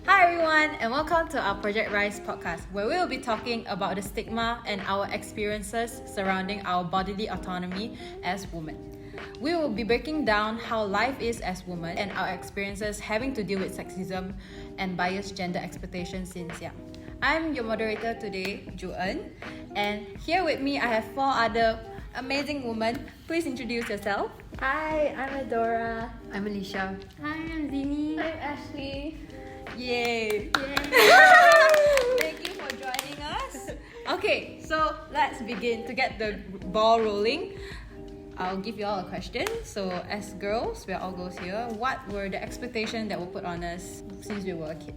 Hi everyone, and welcome to our Project Rise podcast, where we will be talking about the stigma and our experiences surrounding our bodily autonomy as women. We will be breaking down how life is as women and our experiences having to deal with sexism and biased gender expectations since young. I'm your moderator today, Juan, and here with me I have 4 other amazing women. Please introduce yourself. Hi, I'm Adora. I'm Alicia. Hi, I'm Zini. I'm Ashley. Yay! Thank you for joining us. Okay, so let's begin to get the ball rolling. I'll give you all a question. So as girls, we're all girls here, what were the expectations that were put on us since we were a kid?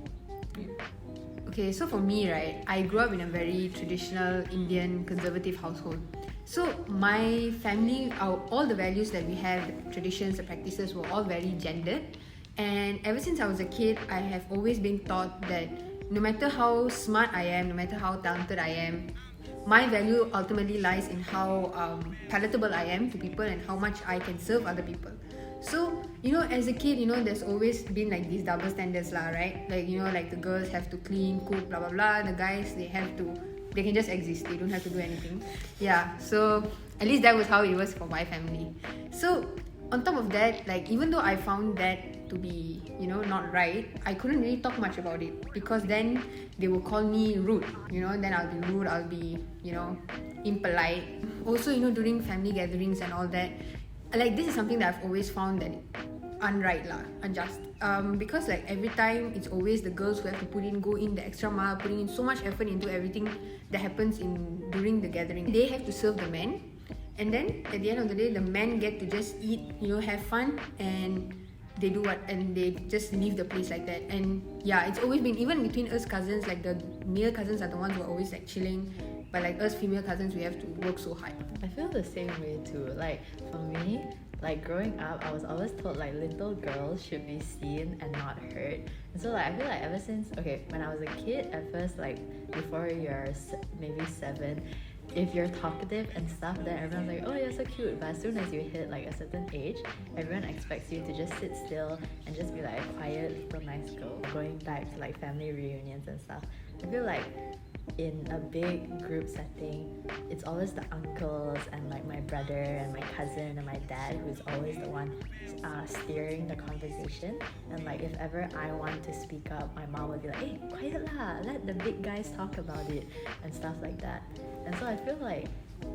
Okay, so for me, right, I grew up in a very traditional Indian conservative household. So my family, all the values that we have, the traditions, the practices were all very gendered. And ever since I was a kid, I have always been taught that no matter how smart I am, no matter how talented I am, my value ultimately lies in how palatable I am to people and how much I can serve other people. So, as a kid, there's always been like these double standards right? Like, like the girls have to clean, cook, blah, blah, blah. The guys, they can just exist. They don't have to do anything. Yeah, so at least that was how it was for my family. So, on top of that, like, even though I found that to be, not right, I couldn't really talk much about it because then they will call me rude, then I'll be rude, I'll be, impolite. Also, during family gatherings and all that, like, this is something that I've always found that unjust. Because like every time it's always the girls who have to go in the extra mile, putting in so much effort into everything that happens during the gathering. They have to serve the men, and then at the end of the day, the men get to just eat, have fun, and they do what, and they just leave the place like that. And yeah, it's always been, even between us cousins, like the male cousins are the ones who are always like chilling, but like us female cousins, we have to work so hard. I feel the same way too. Like for me, like growing up, I was always told like little girls should be seen and not heard. And so like I feel like ever since, when I was a kid, at first, like before you're maybe 7, if you're talkative and stuff, then everyone's like, oh, you're so cute. But as soon as you hit like a certain age, everyone expects you to just sit still and just be like a quiet little nice girl. Going back to like family reunions and stuff, I feel like in a big group setting, it's always the uncles and like my brother and my cousin and my dad who's always the one steering the conversation. And like if ever I want to speak up, my mom would be like, hey, quiet lah, let the big guys talk about it and stuff like that. And so I feel like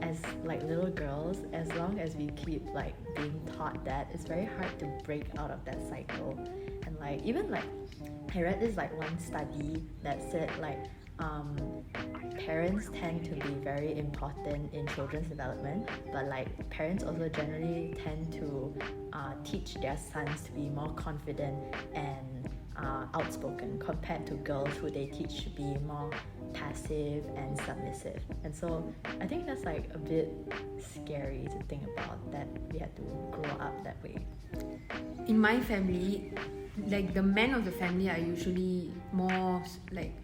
as like little girls, as long as we keep like being taught that, it's very hard to break out of that cycle. And like even like I read this like one study that said like parents tend to be very important in children's development, but like parents also generally tend to teach their sons to be more confident and outspoken compared to girls who they teach to be more passive and submissive. And so I think that's like a bit scary to think about, that we had to grow up that way. In my family, like the men of the family are usually more like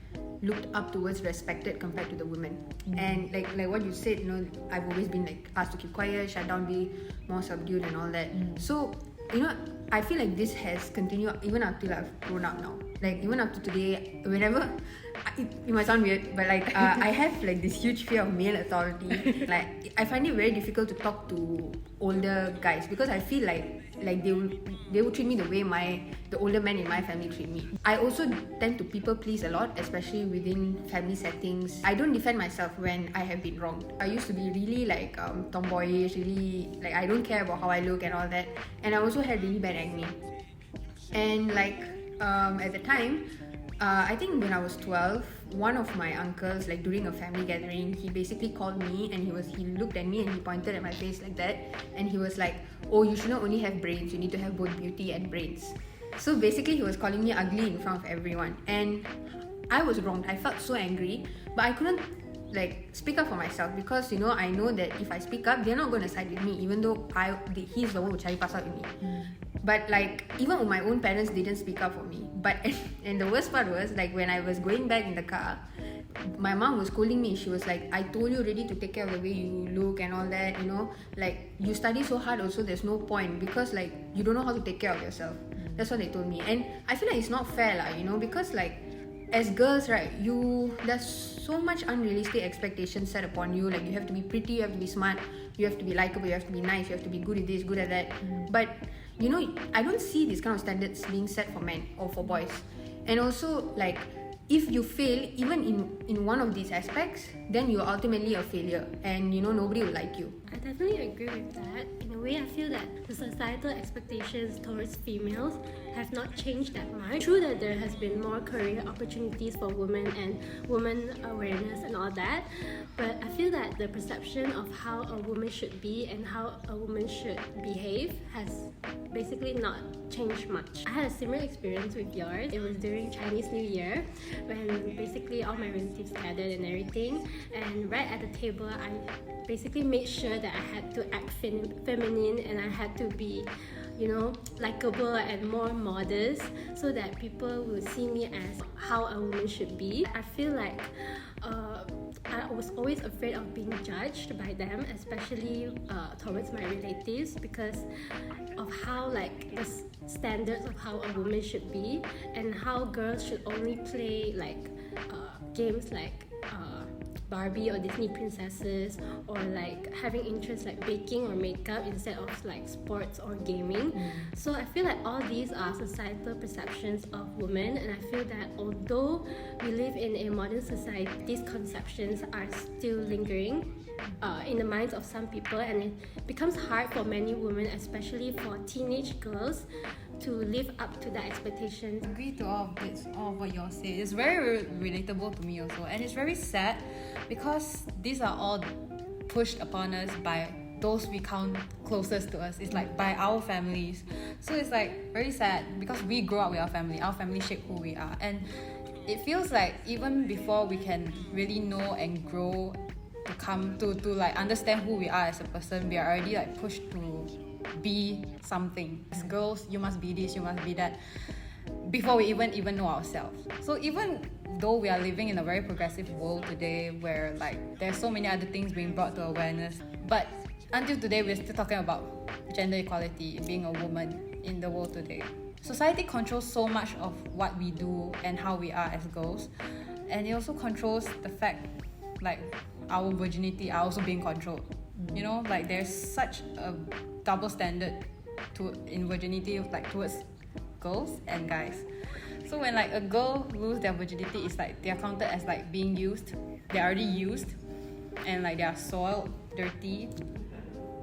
looked up towards, respected compared to the women. And like what you said, I've always been like asked to keep quiet, shut down, be more subdued and all that. So I feel like this has continued even up till I've grown up now. Like even up to today, whenever it might sound weird, but like I have like this huge fear of male authority. Like I find it very difficult to talk to older guys because I feel like they will treat me the way the older men in my family treat me. I also tend to people please a lot, especially within family settings. I don't defend myself when I have been wronged. I used to be really like tomboyish, really like I don't care about how I look and all that. And I also had really bad acne. And like at the time, I think when I was 12, one of my uncles, like during a family gathering, he basically called me and he looked at me and he pointed at my face like that, and he was like, oh, you should not only have brains, you need to have both beauty and brains. So basically he was calling me ugly in front of everyone, and I was wronged. I felt so angry, but I couldn't like speak up for myself because I know that if I speak up, they're not going to side with me, even though he's the one who cari pasal with me. But like even my own parents didn't speak up for me. But and the worst part was like when I was going back in the car, my mom was scolding me. She was like, I told you already to take care of the way you look and all that, like you study so hard also, there's no point because like you don't know how to take care of yourself. That's what they told me. And I feel like it's not fair lah, you know, because like as girls, right, there's so much unrealistic expectations set upon you. Like you have to be pretty, you have to be smart, you have to be likable, you have to be nice, you have to be good at this, good at that. But you know, I don't see these kind of standards being set for men or for boys. And also like if you fail even in one of these aspects, then you're ultimately a failure, and you know, nobody will like you. I definitely agree with that. In a way, I feel that the societal expectations towards females have not changed that much. True that there has been more career opportunities for women and women awareness and all that, but I feel that the perception of how a woman should be and how a woman should behave has basically not changed much. I had a similar experience with yours. It was during Chinese New Year when basically all my relatives gathered and everything, and right at the table I basically made sure that I had to act feminine and I had to be, you know, likable and more modest so that people will see me as how a woman should be. I feel like I was always afraid of being judged by them, especially towards my relatives, because of how like the standards of how a woman should be and how girls should only play like games like Barbie or Disney princesses, or like having interests like baking or makeup instead of like sports or gaming. So I feel like all these are societal perceptions of women, and I feel that although we live in a modern society, these conceptions are still lingering in the minds of some people, and it becomes hard for many women, especially for teenage girls, to live up to that expectation. I agree to all of what you all say. It's very relatable to me also, and it's very sad because these are all pushed upon us by those we count closest to us. It's like by our families. So it's like very sad because we grow up with our family shape who we are, and it feels like even before we can really know and grow to come to like understand who we are as a person, we are already like pushed to be something. As girls, you must be this, you must be that, before we even know ourselves. So even though we are living in a very progressive world today where like there's so many other things being brought to awareness, but until today we're still talking about gender equality, being a woman in the world today. Society controls so much of what we do and how we are as girls, and it also controls the fact like our virginity are also being controlled. You know, like there's such a double standard in virginity like towards girls and guys. So when like a girl lose their virginity, it's like they are counted as like being used. They're already used, and like they are soiled, dirty,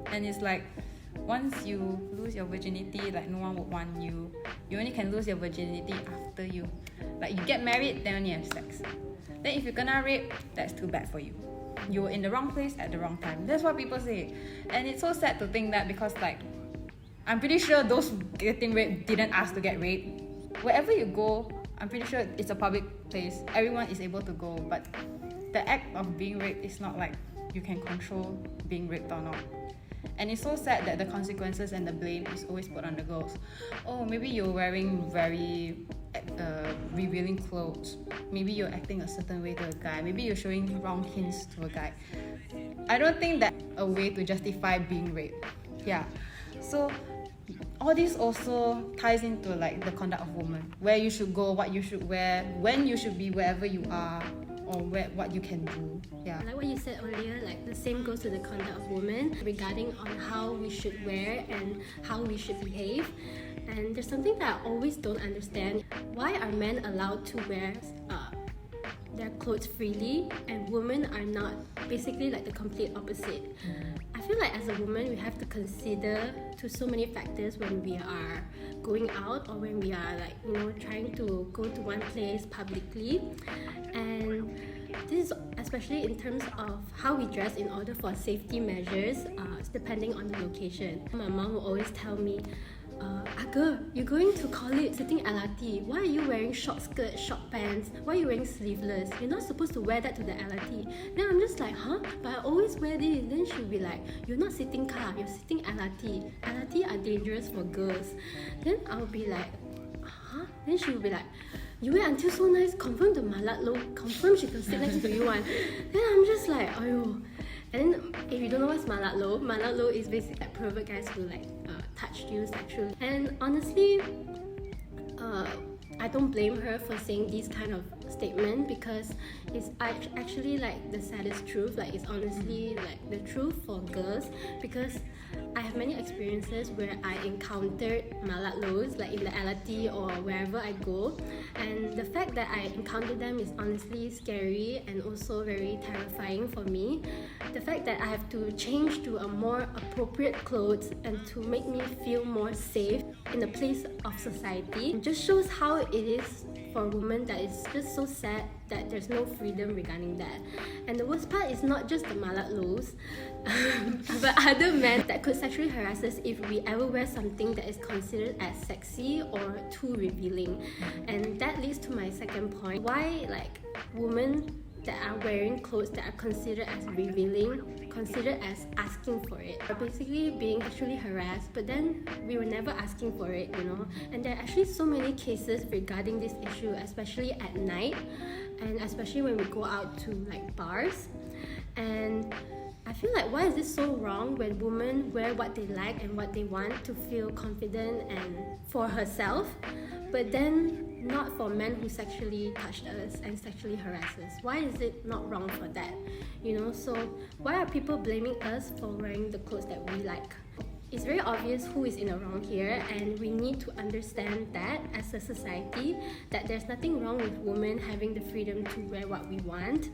and it's like once you lose your virginity, like no one would want you. You only can lose your virginity after you get married, then only have sex. Then if you gonna rape, that's too bad for you. You were in the wrong place at the wrong time. That's what people say, and it's so sad to think that, because like I'm pretty sure those getting raped didn't ask to get raped. Wherever you go, I'm pretty sure it's a public place. Everyone is able to go, but the act of being raped is not like you can control being raped or not. And it's so sad that the consequences and the blame is always put on the girls. Oh, maybe you're wearing very revealing clothes. Maybe you're acting a certain way to a guy. Maybe you're showing wrong hints to a guy. I don't think that's a way to justify being raped. Yeah. So all this also ties into like the conduct of women. Where you should go, what you should wear, when you should be wherever you are, or what you can do. Yeah. Like what you said earlier, like the same goes to the conduct of women regarding on how we should wear and how we should behave. And there's something that I always don't understand. Why are men allowed to wear their clothes freely and women are not? Basically like the complete opposite. I feel like as a woman we have to consider to so many factors when we are going out or when we are like, you know, trying to go to one place publicly. And this is especially in terms of how we dress in order for safety measures, depending on the location. My mom will always tell me, Aga, you're going to college sitting LRT. Why are you wearing short skirt, short pants? Why are you wearing sleeveless? You're not supposed to wear that to the LRT. Then I'm just like, huh? But I always wear this. Then she'll be like, you're not sitting car, you're sitting LRT. LRT are dangerous for girls. Then I'll be like, huh? Then she'll be like, you wear until so nice, confirm the malat low, confirm she can sit next to you one. Then I'm just like, ayo. And then if you don't know what's malat low is basically like pervert guys who like touched you sexually. And honestly, I don't blame her for saying these kind of statement, because it's actually like the saddest truth. Like, it's honestly like the truth for girls, because I have many experiences where I encountered malat lows, like in the LRT or wherever I go, and the fact that I encountered them is honestly scary and also very terrifying for me. The fact that I have to change to a more appropriate clothes and to make me feel more safe in the place of society just shows how it is for a woman, that it's just so sad that there's no freedom regarding that. And the worst part is not just the malat lows, but other men that could sexually harass us if we ever wear something that is considered as sexy or too revealing. And that leads to my second point. Why, like, women that are wearing clothes that are considered as revealing, considered as asking for it, are basically being actually harassed, but then we were never asking for it, you know. And there are actually so many cases regarding this issue, especially at night, and especially when we go out to like bars. And I feel like, why is this so wrong when women wear what they like and what they want to feel confident and for herself, but then not for men who sexually touched us and sexually harass us? Why is it not wrong for that? You know, so why are people blaming us for wearing the clothes that we like? It's very obvious who is in the wrong here, and we need to understand that as a society, that there's nothing wrong with women having the freedom to wear what we want.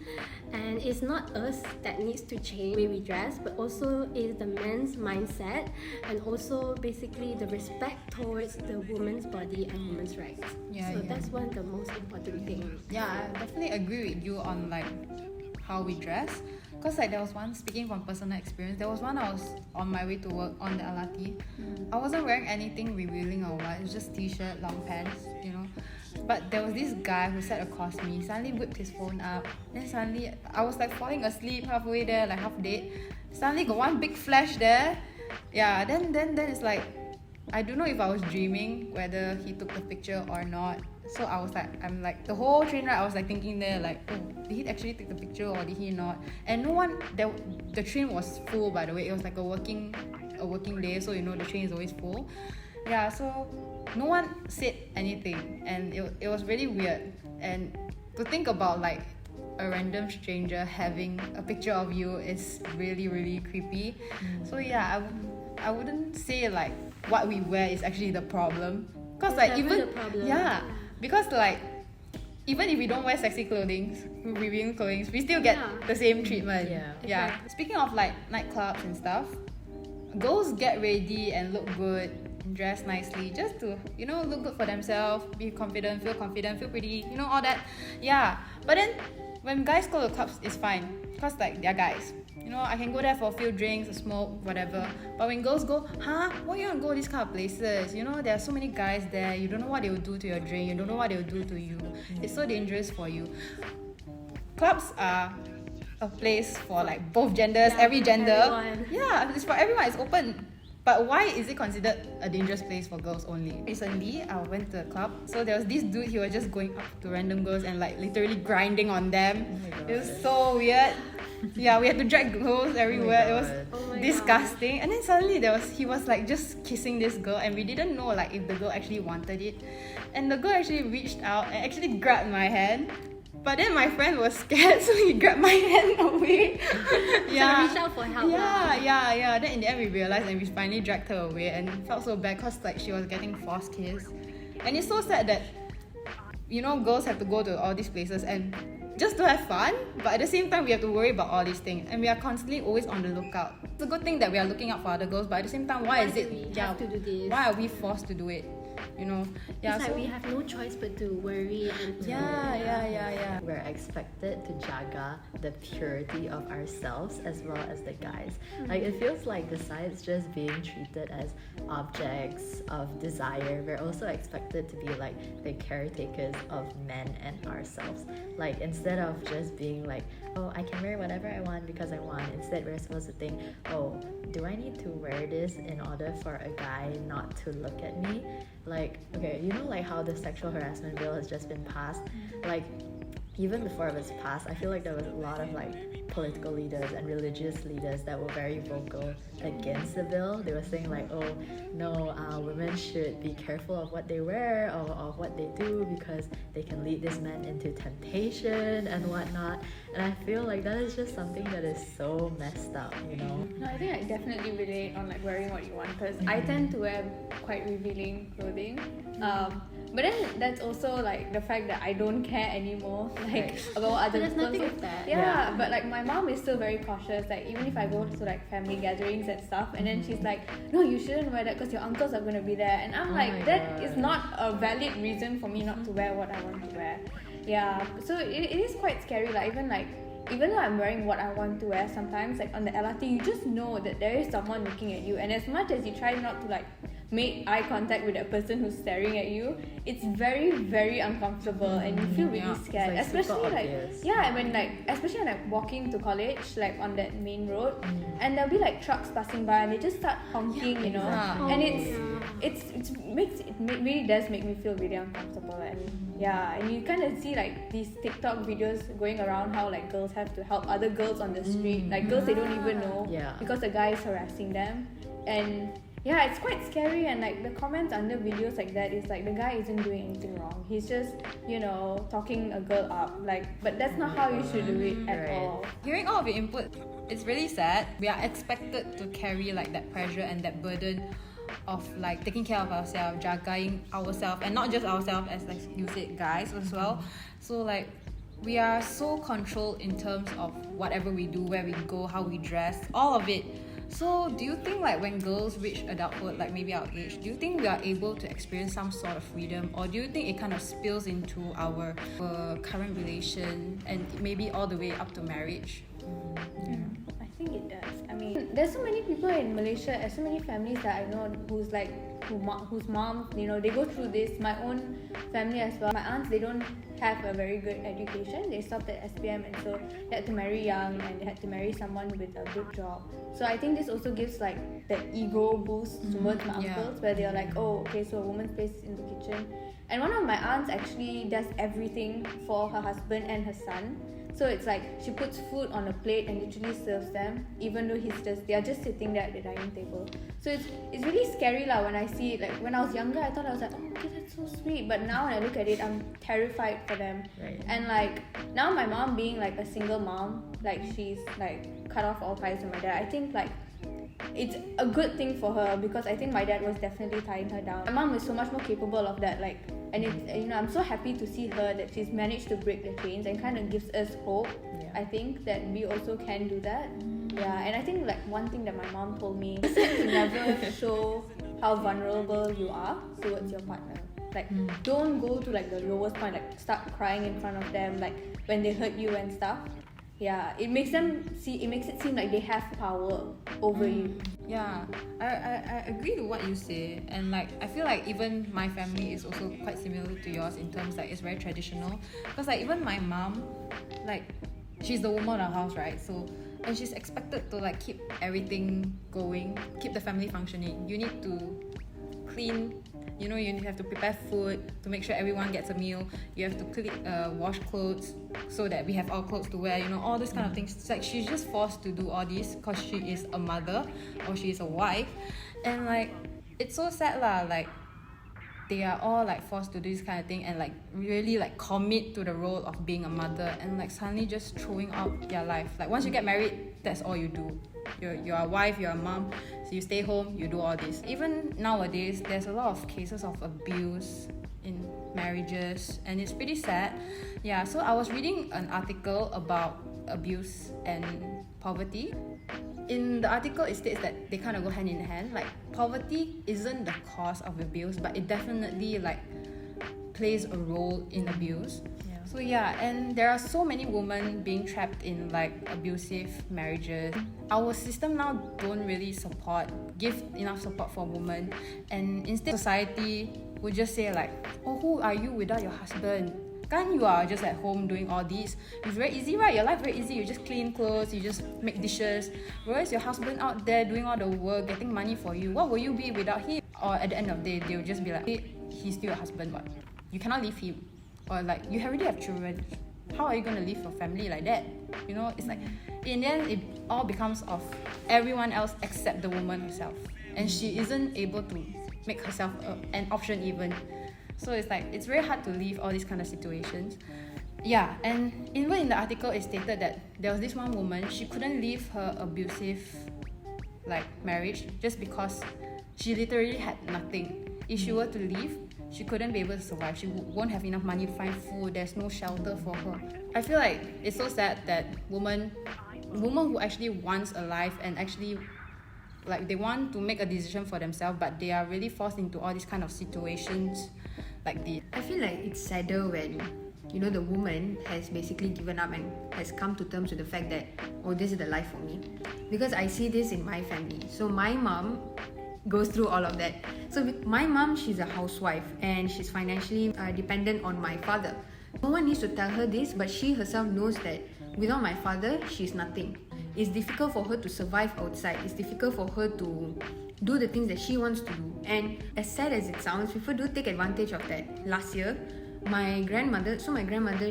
And it's not us that needs to change the way we dress, but also is the men's mindset, and also basically the respect towards the woman's body and women's rights. That's one of the most important things. Yeah, I definitely agree with you on like how we dress. Because like there was one, speaking from personal experience, there was one I was on my way to work on the LRT. I wasn't wearing anything revealing or what, it was just t-shirt, long pants, you know. But there was this guy who sat across me, suddenly whipped his phone up, then suddenly I was like falling asleep halfway there, like half dead. Suddenly got one big flash there. Yeah, then it's like, I don't know if I was dreaming, whether he took the picture or not. So I'm like, the whole train ride I was like thinking there, like, oh, did he actually take the picture or did he not? And no one, the train was full, by the way. It was like a working day, so you know the train is always full. Yeah, so no one said anything, and it was really weird. And to think about like a random stranger having a picture of you is really, really creepy. So yeah, I wouldn't say like what we wear is actually the problem, because like even because like even if we don't wear sexy clothing, revealing clothing, we still get the same treatment. Yeah. Speaking of like nightclubs and stuff, girls get ready and look good, dress nicely, just to, you know, look good for themselves, be confident, feel pretty, you know, all that. Yeah, but then when guys go to clubs, it's fine, because like they're guys. You know, I can go there for a few drinks, a smoke, whatever. But when girls go, why you want to go these kind of places? You know, there are so many guys there. You don't know what they will do to your drink. You don't know what they will do to you. It's so dangerous for you. Clubs are a place for like both genders, every gender. Everyone. Yeah, it's for everyone. It's open. But why is it considered a dangerous place for girls only? Recently, I went to a club. So there was this dude, he was just going up to random girls and like literally grinding on them. It was so weird. Yeah, we had to drag girls everywhere. It was disgusting. And then suddenly he was like just kissing this girl, and we didn't know like if the girl actually wanted it. And the girl actually reached out and actually grabbed my hand. But then my friend was scared, so he grabbed my hand away. So reach out for help. Yeah. Then in the end we realized, and we finally dragged her away, and it felt so bad because like she was getting force kissed. And it's so sad that, you know, girls have to go to all these places and just to have fun, but at the same time we have to worry about all these things, and we are constantly always on the lookout. It's a good thing that we are looking out for other girls, but at the same time, why do we have to do this? Why are we forced to do it? You know, it's like we have no choice but to worry and yeah. We're expected to jaga the purity of ourselves as well as the guys. Like, it feels like besides just being treated as objects of desire, we're also expected to be like the caretakers of men and ourselves. Like, instead of just being like, oh, I can wear whatever I want because I want, instead we're supposed to think, oh, do I need to wear this in order for a guy not to look at me? Like, okay, you know, like how the sexual harassment bill has just been passed. Like, even before it was passed, I feel like there was a lot of like political leaders and religious leaders that were very vocal against the bill. They were saying like, oh no, women should be careful of what they wear or of what they do because they can lead these men into temptation and whatnot. And I feel like that is just something that is so messed up, you know? No, I think I definitely relate on like wearing what you want because I tend to wear quite revealing clothing. But then that's also like the fact that I don't care anymore like about what other There's people nothing say. with that. Yeah, but like my mom is still very cautious. Like even if I go to like family gatherings and stuff, and then she's like, no, you shouldn't wear that because your uncles are gonna be there. And I'm like, that is not a valid reason for me not to wear what I want to wear. Yeah, so it is quite scary. Like even though I'm wearing what I want to wear, sometimes like on the LRT, you just know that there is someone looking at you, and as much as you try not to like make eye contact with that person who's staring at you, it's very, very uncomfortable and you feel really scared. It's like especially super like obvious. especially when like walking to college, like on that main road, and there'll be like trucks passing by and they just start honking, you know, and it really does make me feel really uncomfortable. And and you kind of see like these TikTok videos going around how like girls have to help other girls on the street, like girls they don't even know, because the guy is harassing them. And yeah, it's quite scary. And like the comments under videos like that is like the guy isn't doing anything wrong, he's just, you know, talking a girl up, like, but that's not how you should do it at all. Hearing all of your input, it's really sad. We are expected to carry like that pressure and that burden of like taking care of ourselves, jagaing ourselves, and not just ourselves, as like you said, guys as well. So like we are so controlled in terms of whatever we do, where we go, how we dress, all of it. So do you think like when girls reach adulthood, like maybe our age, do you think we are able to experience some sort of freedom, or do you think it kind of spills into our current relation and maybe all the way up to marriage? I think it does. I mean, there's so many people in Malaysia, there's so many families that I know whose moms, you know, they go through this. My own family as well. My aunts, they don't have a very good education. They stopped at SPM, and so they had to marry young and they had to marry someone with a good job. So I think this also gives like the ego boost towards my uncles, where they're like, oh, okay, so a woman's place is in the kitchen. And one of my aunts actually does everything for her husband and her son. So it's like she puts food on a plate and literally serves them, even though they are just sitting there at the dining table. So it's really scary lah when I see it. Like when I was younger, I thought I was like, oh, okay, that's so sweet. But now when I look at it, I'm terrified for them. And like now my mom being like a single mom, like she's like cut off all ties with my dad. I think like it's a good thing for her, because I think my dad was definitely tying her down. My mom is so much more capable of that, like, and it's, you know, I'm so happy to see her that she's managed to break the chains and kind of gives us hope. I think that we also can do that. And I think like one thing that my mom told me is to never show how vulnerable you are towards your partner. Like don't go to like the lowest point, like start crying in front of them, like when they hurt you and stuff. It makes it seem like they have power over you. I agree with what you say, and like I feel like even my family is also quite similar to yours in terms like it's very traditional, because like even my mom, like she's the woman of the house, right? So and she's expected to like keep everything going, keep the family functioning. You need to clean, you know, you have to prepare food to make sure everyone gets a meal. You have to wash clothes so that we have our clothes to wear, you know, all these kind of things. It's like she's just forced to do all this because she is a mother or she is a wife. And like it's so sad lah, like they are all like forced to do this kind of thing and like really like commit to the role of being a mother, and like suddenly just throwing out their life. Like once you get married, that's all you do. You're a wife, you're a mom, so you stay home, you do all this. Even nowadays, there's a lot of cases of abuse in marriages, and it's pretty sad. So I was reading an article about abuse and poverty. In the article, it states that they kind of go hand in hand. Like poverty isn't the cause of abuse, but it definitely like plays a role in abuse. So and there are so many women being trapped in like abusive marriages. Our system now don't really give enough support for women, and instead society would just say like, oh, who are you without your husband? Can't you are just at home doing all these? It's very easy, right? Your life very easy. You just clean clothes, you just make dishes. Whereas your husband out there doing all the work, getting money for you. What will you be without him? Or at the end of the day, they'll just be like, hey, he's still your husband, but you cannot leave him. Or like you already have children. how are you going to live your family like that? You know, it's like in the end it all becomes of everyone else except the woman herself, and she isn't able to make herself an option even. So it's like it's very hard to leave all these kind of situations. Yeah, and even in the article it stated that there was this one woman, she couldn't leave her abusive like marriage just because she literally had nothing. If she were to leave, she couldn't be able to survive. She won't have enough money to find food. There's no shelter for her. I feel like it's so sad that woman who actually wants a life and actually like they want to make a decision for themselves, but they are really forced into all these kind of situations like this. I feel like it's sadder when, you know, the woman has basically given up and has come to terms with the fact that, oh, this is the life for me. Because I see this in my family. So my mom goes through all of that. So with my mom, she's a housewife and she's financially dependent on my father. No one needs to tell her this, but she herself knows that without my father, she's nothing. It's difficult for her to survive outside. It's difficult for her to do the things that she wants to do. And as sad as it sounds, people do take advantage of that. Last year, my grandmother,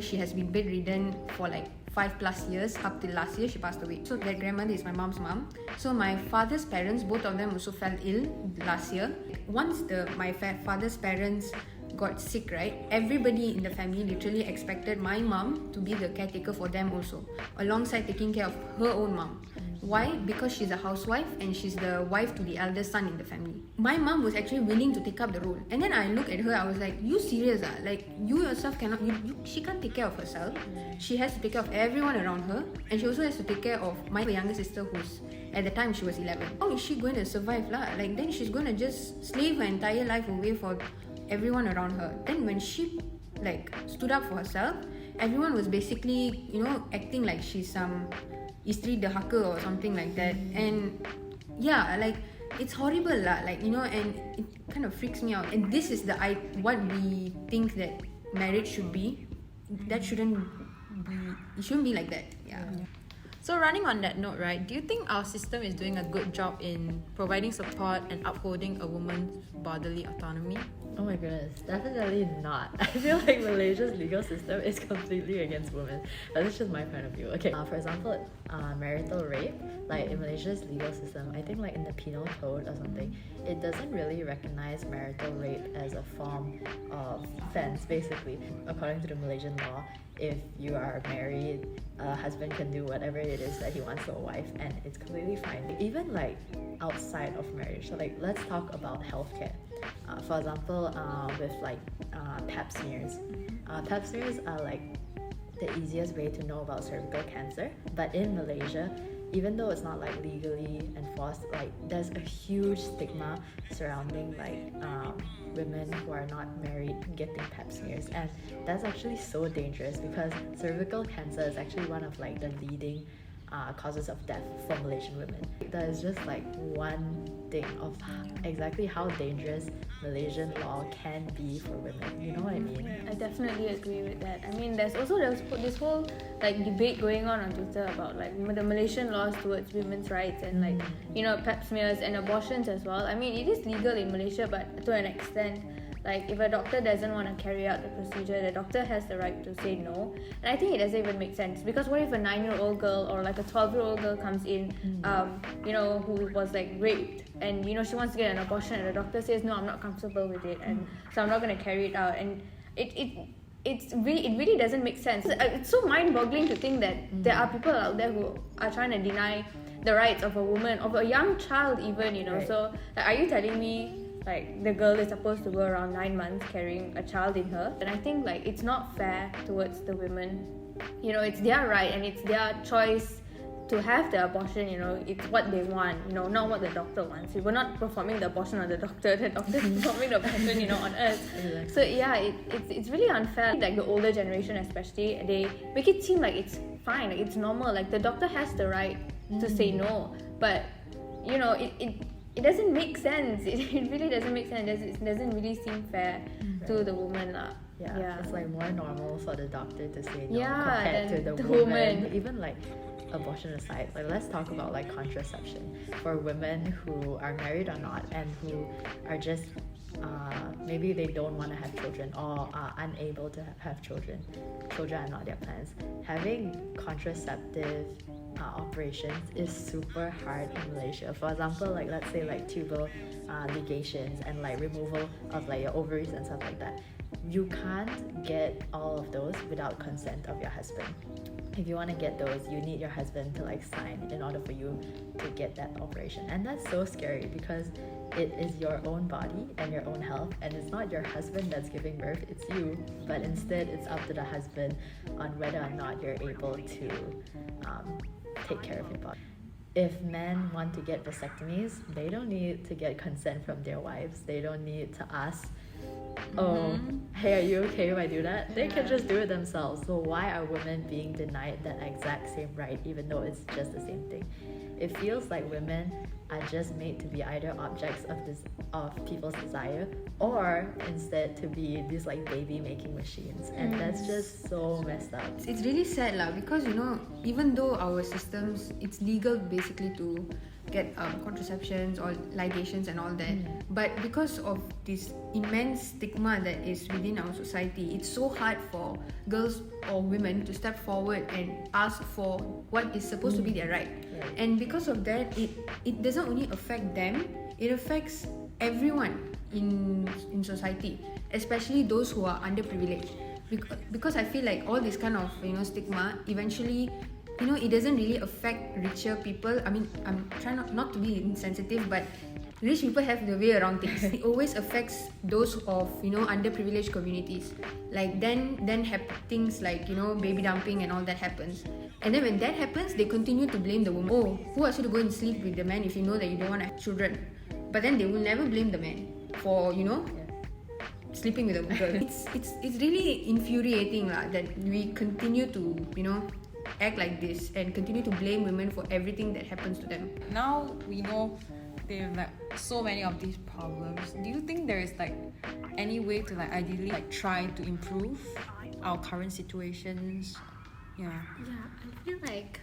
she has been bedridden for like 5+ years. Up till last year she passed away. So that grandmother is my mom's mom. So my father's parents, both of them also fell ill last year. Once my father's parents got sick, right, everybody in the family literally expected my mom to be the caretaker for them also, alongside taking care of her own mom. Why? Because she's a housewife and she's the wife to the eldest son in the family. My mom was actually willing to take up the role. And then I look at her, I was like, you serious? Like, you yourself cannot, she can't take care of herself. She has to take care of everyone around her. And she also has to take care of my younger sister, who's, at the time she was 11. How is she going to survive lah? Like, then she's going to just slave her entire life away for everyone around her. Then when she like stood up for herself, everyone was basically, you know, acting like she's some isteri dahaka or something like that. And yeah, like it's horrible lah, like, you know, and it kind of freaks me out. And this is what we think that marriage should be. That shouldn't be, it shouldn't be like that. Yeah. So running on that note, right, do you think our system is doing a good job in providing support and upholding a woman's bodily autonomy? Oh my goodness, definitely not. I feel like Malaysia's legal system is completely against women. But that's just my point of view. Okay, for example, marital rape, like in Malaysia's legal system, I think like in the penal code or something, it doesn't really recognize marital rape as a form of offense, basically. According to the Malaysian law, if you are married, a husband can do whatever it is that he wants to a wife, and it's completely fine. Even like outside of marriage, so like let's talk about healthcare. For example, with like pap smears. Pap smears are like the easiest way to know about cervical cancer, but in Malaysia, even though it's not like legally enforced, like there's a huge stigma surrounding like women who are not married getting pap smears, and that's actually so dangerous because cervical cancer is actually one of like the leading causes of death for Malaysian women. That is just like one thing of exactly how dangerous Malaysian law can be for women. You know what I mean? I definitely agree with that. I mean, there's this whole like debate going on Twitter about like the Malaysian laws towards women's rights and like, you know, pap smears and abortions as well. I mean, it is legal in Malaysia, but to an extent. Like, if a doctor doesn't want to carry out the procedure, the doctor has the right to say no. And I think it doesn't even make sense, because what if a 9-year-old girl or like a 12-year-old girl comes in, you know, who was like raped, and you know she wants to get an abortion, and the doctor says no, I'm not comfortable with it, and so I'm not going to carry it out. And it really doesn't make sense. It's so mind-boggling to think that there are people out there who are trying to deny the rights of a woman, of a young child even, you know. Right. So like, are you telling me like the girl is supposed to go around 9 months carrying a child in her? And I think like it's not fair towards the women. You know, it's their right and it's their choice to have the abortion. You know, it's what they want, you know, not what the doctor wants. We're not performing the abortion on the doctor is performing the abortion, you know, on us. Exactly. So yeah, it's really unfair. Like the older generation especially, they make it seem like it's fine, like it's normal, like the doctor has the right to say no. But you know, it doesn't make sense. It really doesn't make sense. It doesn't really seem fair to the woman. Yeah, it's like more normal for the doctor to say no compared to the woman. Even like abortion aside, like let's talk about like contraception for women who are married or not and who are just maybe they don't want to have children or are unable to have children. Children are not their plans. Having contraceptive operations is super hard in Malaysia. For example, like let's say like tubal ligations and like removal of like your ovaries and stuff like that. You can't get all of those without consent of your husband. If you want to get those, you need your husband to like sign in order for you to get that operation. And that's so scary because it is your own body and your own health, and it's not your husband that's giving birth, it's you. But instead it's up to the husband on whether or not you're able to take care of your body. If men want to get vasectomies, they don't need to get consent from their wives. They don't need to ask, oh, hey, are you okay if I do that? They can just do it themselves. So why are women being denied that exact same right, even though it's just the same thing? It feels like women are just made to be either objects of people's desire, or instead to be these like baby making machines, and that's just so messed up. It's really sad lah, because even though our systems, it's legal basically to get contraceptions or ligations and all that, but because of this immense stigma that is within our society, it's so hard for girls or women to step forward and ask for what is supposed to be their right. And because of that, it doesn't only affect them, it affects everyone in society, especially those who are underprivileged, because I feel like all this kind of stigma eventually, it doesn't really affect richer people. I mean, I'm trying not to be insensitive, but rich people have the way around things. It always affects those of underprivileged communities. Like then things like baby dumping and all that happens. And then when that happens, they continue to blame the woman. Oh, who asked you to go and sleep with the man if you know that you don't want to have children? But then they will never blame the man for sleeping with a girl. It's really infuriating that we continue to act like this and continue to blame women for everything that happens to them. Now we know they have like so many of these problems. Do you think there is like any way to like ideally like try to improve our current situations? Yeah, I feel like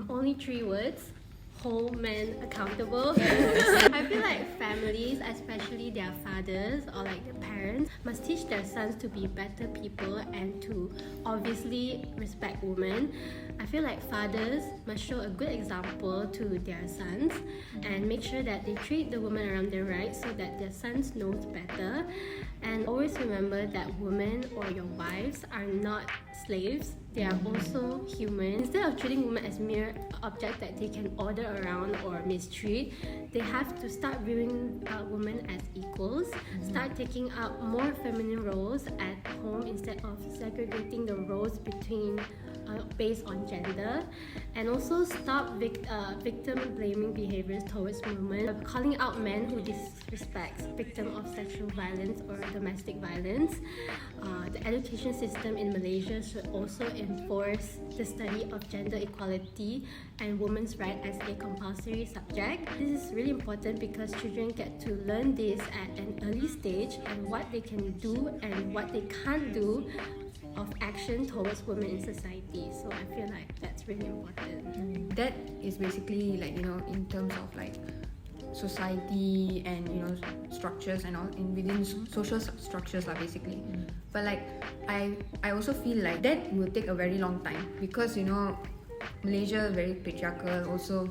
only 3 words: hold men accountable. I feel like families, especially their fathers or like their parents, must teach their sons to be better people and to obviously respect women. I feel like fathers must show a good example to their sons and make sure that they treat the women around them right so that their sons knows better. And always remember that women or your wives are not slaves. They are also human. Instead of treating women as mere objects that they can order around or mistreat, they have to start viewing women as equals, start taking up more feminine roles at home instead of segregating the roles between based on gender, and also stop victim blaming behaviors towards women, calling out men who disrespect victims of sexual violence or domestic violence. The education system in Malaysia should also enforce the study of gender equality and women's rights as a compulsory subject. This is really important because children get to learn this at an early stage and what they can do and what they can't do of action towards women in society. So I feel like that's really important. That is basically like in terms of like society and structures and all within social structures lah basically. But like I also feel like that will take a very long time because Malaysia very patriarchal also.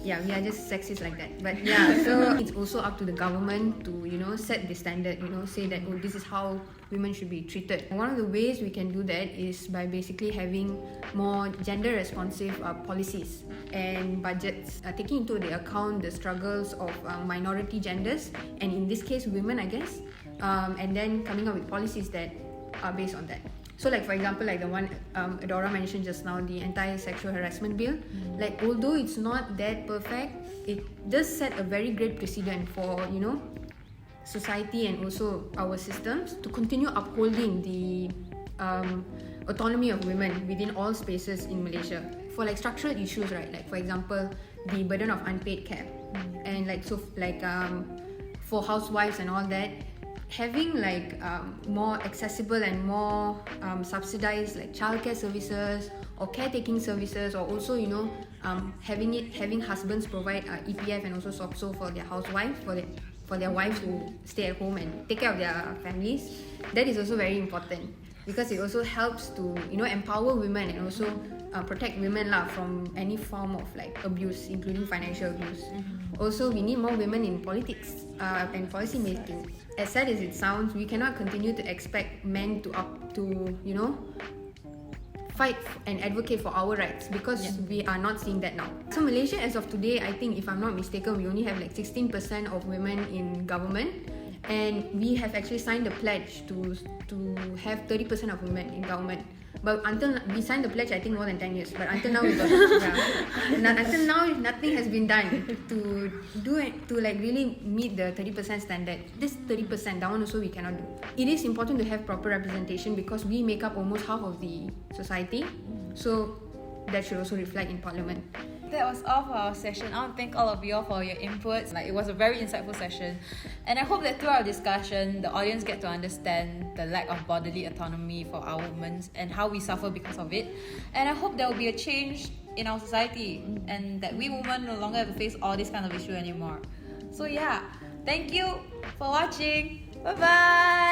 Yeah, we are just sexist like that. But yeah, so it's also up to the government to set the standard, say that this is how women should be treated. One of the ways we can do that is by basically having more gender responsive policies and budgets, taking into the account the struggles of minority genders, and in this case women, I guess, and then coming up with policies that are based on that. So like for example, like the one Adora mentioned just now, the anti-sexual harassment bill, like although it's not that perfect, it does set a very great precedent for society and also our systems to continue upholding the autonomy of women within all spaces in Malaysia. For like structural issues, right, like for example the burden of unpaid care, and like so like for housewives and all that, having like more accessible and more subsidized like childcare services or caretaking services, or also having husbands provide EPF and also SOPSO for their housewives, for for their wives to stay at home and take care of their families, that is also very important because it also helps to empower women and also protect women from any form of like abuse, including financial abuse. Also, we need more women in politics and policy making. As sad as it sounds, we cannot continue to expect men to fight and advocate for our rights because we are not seeing that now. So Malaysia, as of today, I think if I'm not mistaken, we only have like 16% of women in government, and we have actually signed a pledge to have 30% of women in government. But until we signed the pledge, I think more than 10 years. But until now, until now, nothing has been done to do it, to like really meet the 30% standard. This 30%, that one also we cannot do. It is important to have proper representation because we make up almost half of the society. So that should also reflect in Parliament. That was all for our session. I want to thank all of you all for your inputs. It was a very insightful session, and I hope that through our discussion, the audience get to understand the lack of bodily autonomy for our women and how we suffer because of it. And I hope there will be a change in our society and that we women no longer have to face all this kind of issue anymore. So yeah, thank you for watching. Bye bye.